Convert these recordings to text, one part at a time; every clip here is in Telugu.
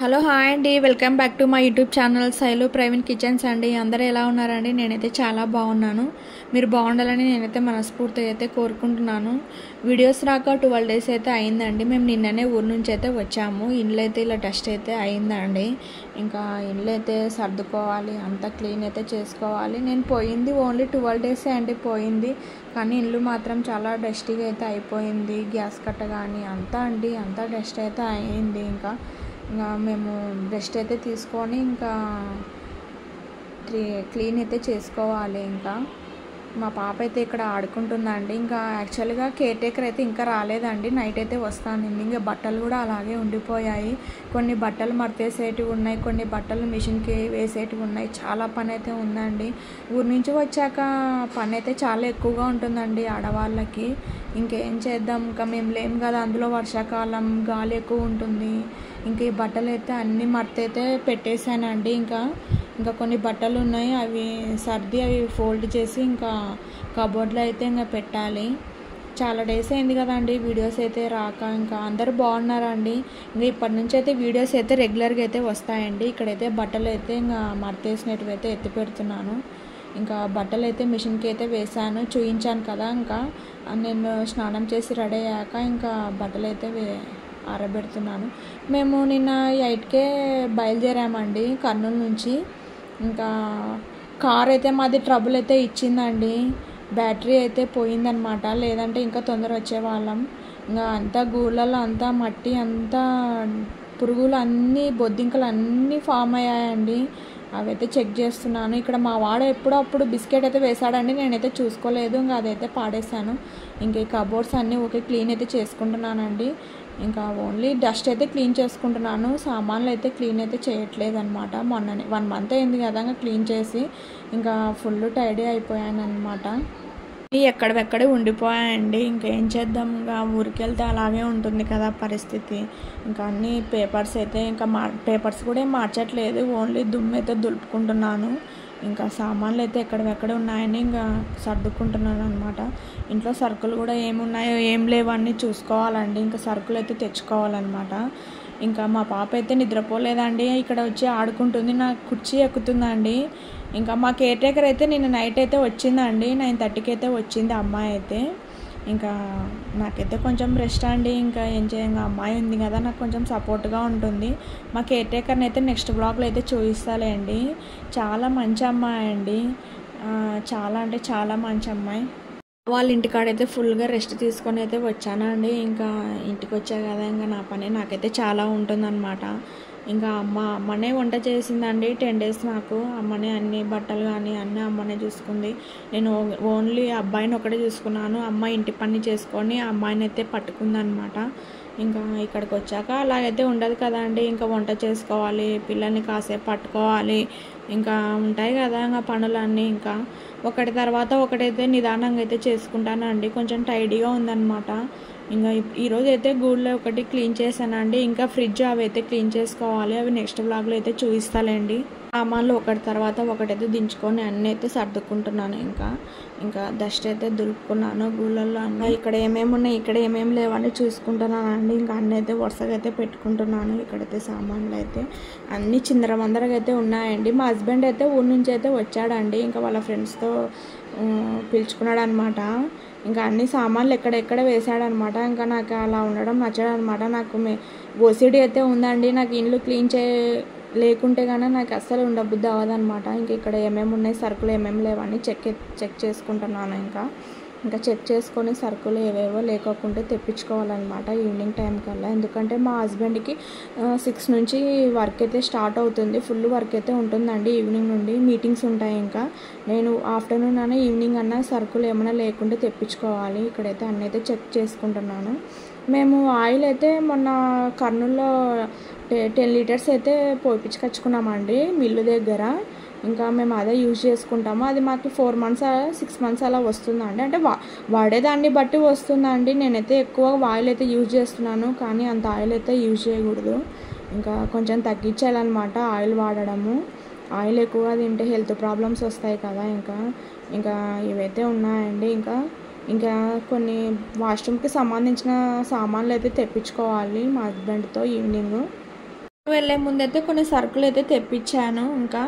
హలో హాయ్ అండి, welcome back to my YouTube channel Shailu Praveen kitchens అండి. అందరూ ఎలా ఉన్నారండి? నేనైతే చాలా బాగున్నాను. మీరు బాగుండాలని నేనైతే మనస్ఫూర్తిగా అయితే కోరుకుంటున్నాను. వీడియోస్ రాక 12 డేస్ అయితే అయిందండి. మేము నిన్ననే ఊరు నుంచి అయితే వచ్చాము. ఇండ్లు అయితే ఇలా డస్ట్ అయితే అయిందండి. ఇంకా ఇండ్లు అయితే సర్దుకోవాలి, అంతా క్లీన్ అయితే చేసుకోవాలి. నేను పోయింది ఓన్లీ 12 డేసే అండి పోయింది. కానీ ఇల్లు మాత్రం చాలా డస్టీగా అయితే అయిపోయింది. గ్యాస్ కట్ట కానీ అంతా డస్ట్ అయితే అయింది. ఇంకా మేము రెస్ట్ అయితే తీసుకొని ఇంకా క్లీన్ అయితే చేసుకోవాలి. ఇంకా మా పాప అయితే ఇక్కడ ఆడుకుంటుందండి. ఇంకా యాక్చువల్గా కేర్ టేకర్ అయితే ఇంకా రాలేదండి. నైట్ అయితే వస్తానండి. ఇంకా బట్టలు కూడా అలాగే ఉండిపోయాయి. కొన్ని బట్టలు మడతేసేటివి ఉన్నాయి, కొన్ని బట్టలు మిషన్కి వేసేటివి ఉన్నాయి. చాలా పని అయితే ఉందండి. ఊరి నుంచి వచ్చాక పని అయితే చాలా ఎక్కువగా ఉంటుందండి ఆడవాళ్ళకి. ఇంకేం చేద్దాం, ఇంకా మేము లేము కదా, అందులో వర్షాకాలం గాలి ఎక్కువ ఉంటుంది. ఇంకా ఈ బట్టలు అయితే అన్నీ మడతైతే పెట్టేశానండి. ఇంకా కొన్ని బట్టలు ఉన్నాయి, అవి సర్ది అవి ఫోల్డ్ చేసి ఇంకా కబోర్డ్లో అయితే ఇంకా పెట్టాలి. చాలా డేస్ అయింది కదండి వీడియోస్ అయితే రాక. ఇంకా అందరూ బాగున్నారండి. ఇంకా ఇప్పటి నుంచి అయితే వీడియోస్ అయితే రెగ్యులర్గా అయితే వస్తాయండి. ఇక్కడైతే బట్టలు అయితే ఇంకా మడతేసినట్టు అయితే ఎత్తి పెడుతున్నాను. ఇంకా బట్టలు అయితే మిషన్కి అయితే వేసాను, చూయించాను కదా. ఇంకా నేను స్నానం చేసి రెడీ అయ్యాక ఇంకా బట్టలు అయితే ఆరబెడుతున్నాను. మేము నిన్న 8కే బయలుదేరామండి కర్నూలు నుంచి. ఇంకా కార్ అయితే మాది ట్రబుల్ అయితే ఇచ్చిందండి. బ్యాటరీ అయితే పోయిందనమాట, లేదంటే ఇంకా తొందర వచ్చేవాళ్ళం. ఇంకా అంతా గూళ్ళలో అంతా మట్టి, అంతా పురుగులు అన్నీ, బొద్దింకలు అన్నీ ఫామ్ అయ్యాయండి. అవైతే చెక్ చేస్తున్నాను. ఇక్కడ మా వాడు ఎప్పుడప్పుడు బిస్కెట్ అయితే వేసాడండి, నేనైతే చూసుకోలేదు. ఇంకా అదైతే పాడేశాను. ఇంకా ఈ కబోర్డ్స్ అన్నీ ఓకే క్లీన్ అయితే చేసుకుంటున్నానండి. ఇంకా ఓన్లీ డస్ట్ అయితే క్లీన్ చేసుకుంటున్నాను, సామాన్లు అయితే క్లీన్ అయితే చేయట్లేదు అనమాట. మొన్ననే 1 మంత్ అయింది కదా ఇంకా క్లీన్ చేసి. ఇంకా ఫుల్ టైడీ అయిపోయాను అనమాట. ఎక్కడెక్కడే ఉండిపోయాయండి. ఇంకేం చేద్దాం, ఇంకా ఊరికి వెళ్తే అలాగే ఉంటుంది కదా పరిస్థితి. ఇంకా అన్ని పేపర్స్ అయితే ఇంకా పేపర్స్ కూడా ఏం మార్చట్లేదు, ఓన్లీ దుమ్ము అయితే దులుపుకుంటున్నాను. ఇంకా సామాన్లు అయితే ఎక్కడెక్కడ ఉన్నాయని ఇంకా సర్దుకుంటున్నాను అనమాట. ఇంట్లో సరుకులు కూడా ఏమున్నాయో ఏం లేవో అన్నీ చూసుకోవాలండి. ఇంకా సరుకులు అయితే తెచ్చుకోవాలన్నమాట. ఇంకా మా పాప అయితే నిద్రపోలేదండి, ఇక్కడ వచ్చి ఆడుకుంటుంది, నాకు కుర్చీ ఎక్కుతుందండి. ఇంకా మా కేర్ టేకర్ అయితే నిన్న నైట్ అయితే వచ్చిందండి, 9:30కి అయితే వచ్చింది అమ్మాయి అయితే. ఇంకా నాకైతే కొంచెం రెస్ట్ అండి. ఇంకా ఏం చేయంగా, అమ్మాయి ఉంది కదా, నాకు కొంచెం సపోర్ట్గా ఉంటుంది. మా కేర్ టేకర్ని అయితే నెక్స్ట్ బ్లాగ్లో అయితే చూపిస్తాలేండి. చాలా మంచి అమ్మాయి అండి, చాలా అంటే చాలా మంచి అమ్మాయి. వాళ్ళ ఇంటికాడైతే ఫుల్గా రెస్ట్ తీసుకొని అయితే వచ్చానండి. ఇంకా ఇంటికి వచ్చా కదా, ఇంకా నా పని నాకైతే చాలా ఉంటుందన్నమాట. ఇంకా అమ్మనే వంట చేసిందండి 10 డేస్ నాకు. అమ్మనే అన్ని బట్టలు కానీ అన్నీ అమ్మనే చూసుకుంది. నేను ఓన్లీ అబ్బాయిని ఒకటే చూసుకున్నాను. అమ్మాయి ఇంటి పని చేసుకొని అమ్మాయిని అయితే పట్టుకుందనమాట. ఇంకా ఇక్కడికి వచ్చాక అలాగైతే ఉండదు కదండి. ఇంకా వంట చేసుకోవాలి, పిల్లల్ని కాసేపు పట్టుకోవాలి, ఇంకా ఉంటాయి కదా ఇంకా పనులన్నీ. ఇంకా ఒకటి తర్వాత ఒకటైతే నిదానంగా అయితే చేసుకుంటానండి. కొంచెం టైడీగా ఉందన్నమాట. ఇంకా ఈరోజు అయితే గూళ్ళో ఒకటి క్లీన్ చేశానండి. ఇంకా ఫ్రిడ్జ్ అవి అయితే క్లీన్ చేసుకోవాలి, అవి నెక్స్ట్ బ్లాగ్లో అయితే చూపిస్తాలేండి. సామాన్లు ఒకటి తర్వాత ఒకటైతే దించుకొని అన్నీ అయితే సర్దుకుంటున్నాను. ఇంకా డస్ట్ అయితే దులుపుకున్నాను గూళ్ళల్లో అన్నీ. ఇక్కడ ఏమేమి ఉన్నాయి, ఇక్కడ ఏమేమి లేవని చూసుకుంటున్నానండి. ఇంకా అన్నీ అయితే వరుసగా అయితే పెట్టుకుంటున్నాను. ఇక్కడైతే సామాన్లు అయితే అన్నీ చిందరవందరగా అయితే ఉన్నాయండి. మా హస్బెండ్ అయితే ఊరి నుంచి అయితే వచ్చాడండి, ఇంకా వాళ్ళ ఫ్రెండ్స్తో పిలుచుకున్నాడు అనమాట. ఇంకా అన్ని సామాన్లు ఎక్కడెక్కడ వేసాడనమాట. ఇంకా నాకు అలా ఉండడం నచ్చడనమాట. నాకు ఓసిడి అయితే ఉందండి, నాకు ఇండ్లు క్లీన్ లేకుంటే కానీ నాకు అస్సలు ఉండబుద్ధి అవ్వదనమాట. ఇంక ఇక్కడ ఏమేమి ఉన్నాయి, సరుకులు ఏమేమి లేవని చెక్ చేసుకుంటున్నాను. ఇంకా చెక్ చేసుకొని సరుకులు ఏవేవో లేకోకుంటే తెప్పించుకోవాలన్నమాట ఈవినింగ్ టైం కల్లా. ఎందుకంటే మా హస్బెండ్కి 6 నుంచి వర్క్ అయితే స్టార్ట్ అవుతుంది, ఫుల్ వర్క్ అయితే ఉంటుందండి. ఈవినింగ్ నుండి మీటింగ్స్ ఉంటాయి. ఇంకా నేను ఆఫ్టర్నూన్ అన్నా ఈవినింగ్ అన్నా సరుకులు ఏమైనా లేకుంటే తెప్పించుకోవాలి. ఇక్కడైతే అన్నీ అయితే చెక్ చేసుకుంటున్నాను. మేము ఆయిల్ అయితే మొన్న కర్నూలులో 10 లీటర్స్ అయితే పోయించుకొచ్చుకున్నామండి మిల్లు దగ్గర. ఇంకా మేము అదే యూజ్ చేసుకుంటాము. అది మాకు 4 మంత్స్ 6 మంత్స్ అలా వస్తుందండి. అంటే వాడేదాన్ని బట్టి వస్తుందండి. నేనైతే ఎక్కువ ఆయిల్ అయితే యూజ్ చేస్తున్నాను, కానీ అంత ఆయిల్ అయితే యూజ్ చేయకూడదు. ఇంకా కొంచెం తగ్గించాలన్నమాట ఆయిల్ వాడడము. ఆయిల్ ఎక్కువగా తింటే హెల్త్ ప్రాబ్లమ్స్ వస్తాయి కదా. ఇంకా ఇవైతే ఉన్నాయండి. ఇంకా కొన్ని వాష్రూమ్కి సంబంధించిన సామాన్లు అయితే తెప్పించుకోవాలి మా హస్బెండ్తో ఈవినింగ్. వెళ్ళే ముందైతే కొన్ని సరుకులు అయితే తెప్పించాను. ఇంకా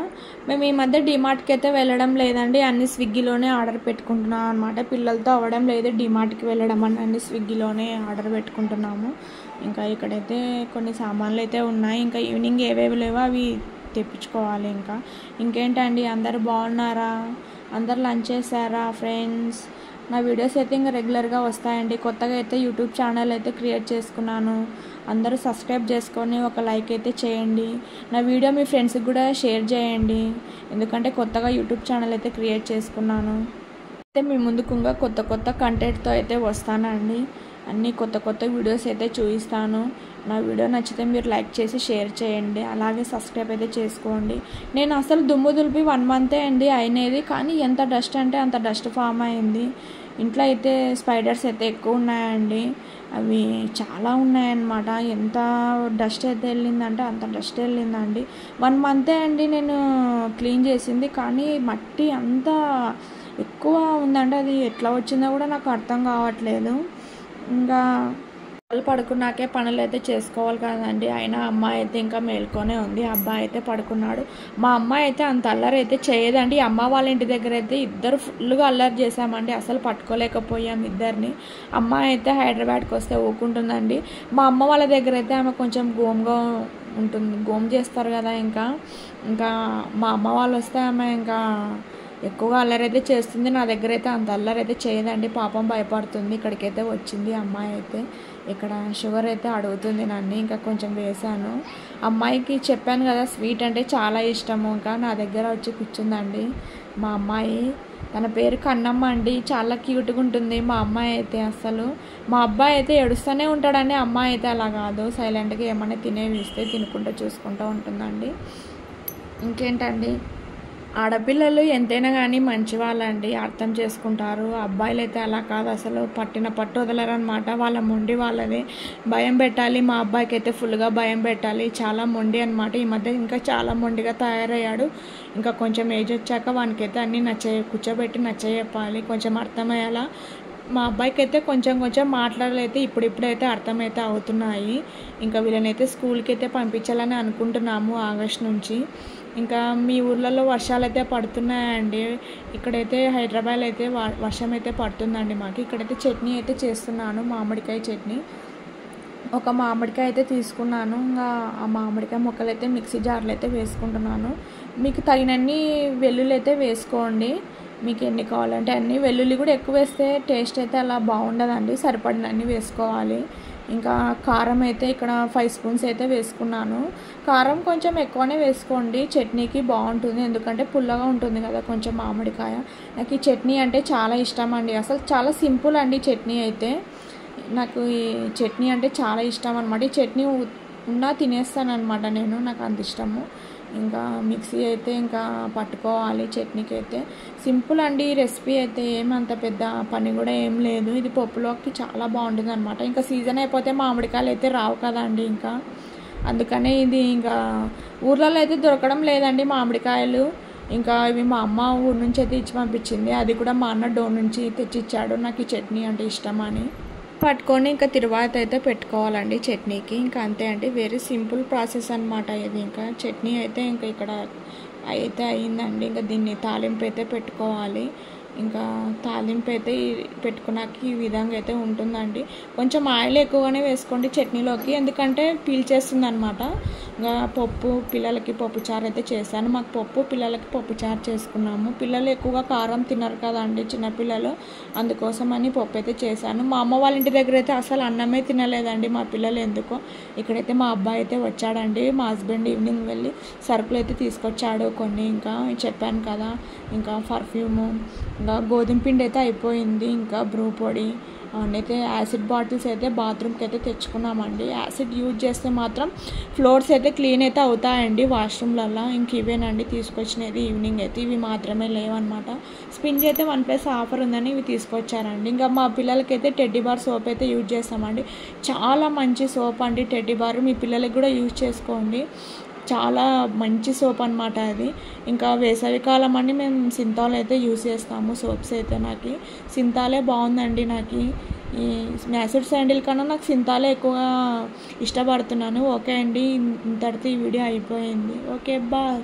మేము ఈ మధ్య డిమార్ట్కి అయితే వెళ్ళడం లేదండి, అన్ని స్విగ్గీలోనే ఆర్డర్ పెట్టుకుంటున్నాం అనమాట. పిల్లలతో అవ్వడం లేదు డిమార్ట్కి వెళ్ళడం అని, అన్ని స్విగ్గీలోనే ఆర్డర్ పెట్టుకుంటున్నాము. ఇంకా ఇక్కడైతే కొన్ని సామాన్లు అయితే ఉన్నాయి, ఇంకా ఈవినింగ్ ఏవేవి లేవో అవి తెప్పించుకోవాలి. ఇంకేంటండి, అందరు బాగున్నారా? అందరు లంచ్ చేశారా ఫ్రెండ్స్? నా వీడియోస్ అయితే ఇంకా రెగ్యులర్గా వస్తాయండి. కొత్తగా అయితే యూట్యూబ్ ఛానల్ అయితే క్రియేట్ చేసుకున్నాను. అందరూ సబ్స్క్రైబ్ చేసుకొని ఒక లైక్ అయితే చేయండి. నా వీడియో మీ ఫ్రెండ్స్కి కూడా షేర్ చేయండి, ఎందుకంటే కొత్తగా యూట్యూబ్ ఛానల్ అయితే క్రియేట్ చేసుకున్నాను. అయితే మీ ముందుకు ఇంకా కొత్త కొత్త కంటెంట్తో అయితే వస్తానండి. అన్నీ కొత్త కొత్త వీడియోస్ అయితే చూపిస్తాను. నా వీడియో నచ్చితే మీరు లైక్ చేసి షేర్ చేయండి, అలాగే సబ్స్క్రైబ్ అయితే చేసుకోండి. నేను అసలు దుమ్ము దులిపి 1 మంతే అండి అయినది, కానీ ఎంత డస్ట్ అంటే అంత డస్ట్ ఫామ్ అయింది. ఇంట్లో అయితే స్పైడర్స్ అయితే ఎక్కువ ఉన్నాయండి, అవి చాలా ఉన్నాయన్నమాట. ఎంత డస్ట్ అయితే వెళ్ళిందంటే అంత డస్ట్ వెళ్ళిందండి. 1 మంతే అండి నేను క్లీన్ చేసింది, కానీ మట్టి అంత ఎక్కువ ఉందంటే అది ఎట్లా వచ్చిందో కూడా నాకు అర్థం కావట్లేదు. ఇంకా వాళ్ళు పడుకున్నాకే పనులు అయితే చేసుకోవాలి కదండి. అయినా అమ్మాయి అయితే ఇంకా మేల్కొనే ఉంది, అబ్బాయి అయితే పడుకున్నాడు. మా అమ్మాయి అయితే అంత అల్లరి అయితే చేయదండి. అమ్మ వాళ్ళ ఇంటి దగ్గర అయితే ఇద్దరు ఫుల్గా అల్లరి చేసామండి, అసలు పట్టుకోలేకపోయాం ఇద్దరిని. అమ్మాయి అయితే హైదరాబాద్కి వస్తే ఊకుంటుందండి. మా అమ్మ వాళ్ళ దగ్గర అయితే ఆమె కొంచెం గోమ్గా ఉంటుంది, గోమ్ చేస్తారు కదా. ఇంకా మా అమ్మ వాళ్ళు వస్తే ఆమె ఇంకా ఎక్కువగా అల్లరి అయితే చేస్తుంది. నా దగ్గర అయితే అంత అల్లరి అయితే చేయదండి, పాపం భయపడుతుంది. ఇక్కడికైతే వచ్చింది అమ్మాయి అయితే. ఇక్కడ షుగర్ అయితే అడుగుతుంది నన్ను, ఇంకా కొంచెం వేసాను. అమ్మాయికి చెప్పాను కదా స్వీట్ అంటే చాలా ఇష్టము, ఇంకా నా దగ్గర వచ్చి కూర్చుందండి మా అమ్మాయి. తన పేరు కన్నమ్మ అండి, చాలా క్యూట్గా ఉంటుంది మా అమ్మాయి అయితే. అసలు మా అబ్బాయి అయితే ఏడుస్తూనే ఉంటాడండి, అమ్మాయి అయితే అలా కాదు, సైలెంట్గా ఏమైనా తినేవి ఇస్తే తినుకుంటూ చూసుకుంటూ ఉంటుందండి. ఇంకేంటండి, ఆడపిల్లలు ఎంతైనా కానీ మంచి వాళ్ళండి, అర్థం చేసుకుంటారు. అబ్బాయిలు అయితే అలా కాదు, అసలు పట్టిన పట్టు వదలరనమాట. వాళ్ళ మొండి వాళ్ళది, భయం పెట్టాలి. మా అబ్బాయికి అయితే ఫుల్గా భయం పెట్టాలి, చాలా మొండి అనమాట. ఈ మధ్య ఇంకా చాలా మొండిగా తయారయ్యాడు. ఇంకా కొంచెం ఏజ్ వచ్చాక వానికైతే అన్నీ కూర్చోబెట్టి నచ్చజెప్పాలి, కొంచెం అర్థమయ్యేలా. మా అబ్బాయికి అయితే కొంచెం మాట్లాడలైతే ఇప్పుడైతే అర్థమైతే అవుతున్నాయి. ఇంకా వీళ్ళనైతే స్కూల్కి అయితే పంపించాలని అనుకుంటున్నాము ఆగస్ట్ నుంచి. ఇంకా మీ ఊర్లలో వర్షాలు అయితే పడుతున్నాయండి, ఇక్కడైతే హైదరాబాద్లో అయితే వర్షం అయితే పడుతుందండి మాకు. ఇక్కడైతే చట్నీ అయితే చేస్తున్నాను, మామిడికాయ చట్నీ. ఒక మామిడికాయ అయితే తీసుకున్నాను, ఇంకా ఆ మామిడికాయ ముక్కలు అయితే మిక్సీ జార్లో అయితే వేసుకుంటున్నాను. మీకు తగినన్ని వెల్లుల్లి అయితే వేసుకోండి, మీకు ఎన్ని కావాలంటే అన్ని. వెల్లుల్లి కూడా ఎక్కువ వేస్తే టేస్ట్ అయితే అలా బాగుండదండి, సరిపడినన్ని వేసుకోవాలి. ఇంకా కారం అయితే ఇక్కడ 5 స్పూన్స్ అయితే వేసుకున్నాను. కారం కొంచెం ఎక్కువనే వేసుకోండి, చట్నీకి బాగుంటుంది, ఎందుకంటే పుల్లగా ఉంటుంది కదా కొంచెం మామిడికాయ. నాకు ఈ చట్నీ అంటే చాలా ఇష్టం అండి, అసలు చాలా సింపుల్ అండి చట్నీ అయితే. నాకు ఈ చట్నీ అంటే చాలా ఇష్టం అనమాట. ఈ చట్నీ ఉన్నా తినేస్తాను అనమాట నేను, నాకు అంత ఇష్టము. ఇంకా మిక్సీ అయితే ఇంకా పట్టుకోవాలి చట్నీకి అయితే. సింపుల్ అండి ఈ రెసిపీ అయితే, ఏమంత పెద్ద పని కూడా ఏం లేదు. ఇది పప్పులోకి చాలా బాగుంటుంది అనమాట. ఇంకా సీజన్ అయిపోతే మామిడికాయలు అయితే రావు కదండి, ఇంకా అందుకనే ఇది ఇంకా ఊర్లలో అయితే దొరకడం లేదండి మామిడికాయలు. ఇంకా ఇవి మా అమ్మ ఊరు నుంచి అయితే ఇచ్చి పంపించింది, అది కూడా మా అన్న డోర్ నుంచి తెచ్చిచ్చాడు. నాకు ఈ చట్నీ అంటే ఇష్టం అని పట్టుకొని ఇంకా తిరువాత అయితే పెట్టుకోవాలండి చట్నీకి. ఇంకా అంతే అండి, వెరీ సింపుల్ ప్రాసెస్ అనమాట ఇది. ఇంకా చట్నీ అయితే ఇంకా ఇక్కడ అయితే అయ్యిందండి. ఇంకా దీన్ని తాలింపు అయితే పెట్టుకోవాలి. ఇంకా తాలింపు అయితే పెట్టుకున్నాక ఈ విధంగా అయితే ఉంటుందండి. కొంచెం ఆయిల్ ఎక్కువగానే వేసుకోండి చట్నీలోకి, ఎందుకంటే పీల్చేస్తుంది అనమాట. ఇంకా పిల్లలకి పప్పుచారు అయితే చేశాను. మాకు పిల్లలకి పప్పుచారు చేసుకున్నాము. పిల్లలు ఎక్కువగా కారం తినరు కదండి చిన్నపిల్లలు, అందుకోసమని పప్పు అయితే చేశాను. మా అమ్మ వాళ్ళ ఇంటి దగ్గర అయితే అసలు అన్నమే తినలేదండి మా పిల్లలు ఎందుకో. ఇక్కడైతే మా అబ్బాయి అయితే వచ్చాడండి, మా హస్బెండ్ ఈవినింగ్ వెళ్ళి సరుకులు అయితే తీసుకొచ్చాడు కొన్ని. ఇంకా చెప్పాను కదా, ఇంకా పర్ఫ్యూము, ఇంకా గోధుమ పిండి అయితే అయిపోయింది, ఇంకా బ్రూ పొడి అయితే యాసిడ్ బాటిల్స్ అయితే బాత్రూమ్కి అయితే తెచ్చుకున్నామండి. యాసిడ్ యూజ్ చేస్తే మాత్రం ఫ్లోర్స్ అయితే క్లీన్ అయితే అవుతాయండి వాష్రూమ్లలో. ఇంక ఇవేనండి తీసుకొచ్చినది ఈవినింగ్ అయితే, ఇవి మాత్రమే లేవన్నమాట. స్పిన్స్ అయితే 1+ ఆఫర్ ఉందని ఇవి తీసుకొచ్చారండి. ఇంకా మా పిల్లలకైతే టెడ్డీ బార్ సోప్ అయితే యూజ్ చేస్తామండి, చాలా మంచి సోప్ అండి టెడ్డీ బార్. మీ పిల్లలకి కూడా యూజ్ చేసుకోండి, చాలా మంచి సోప్ అనమాట అది. ఇంకా వేసవికాలం అని మేము సింతాల్ అయితే యూజ్ చేస్తాము సోప్స్ అయితే. నాకు సింతాలే బాగుందండి నాకు. ఈ మ్యాసిడ్ శాండిల్ కన్నా నాకు సింతాలే ఎక్కువగా ఇష్టపడుతున్నాను. ఓకే అండి, ఇంతటితో ఈ వీడియో అయిపోయింది. Okay, bye.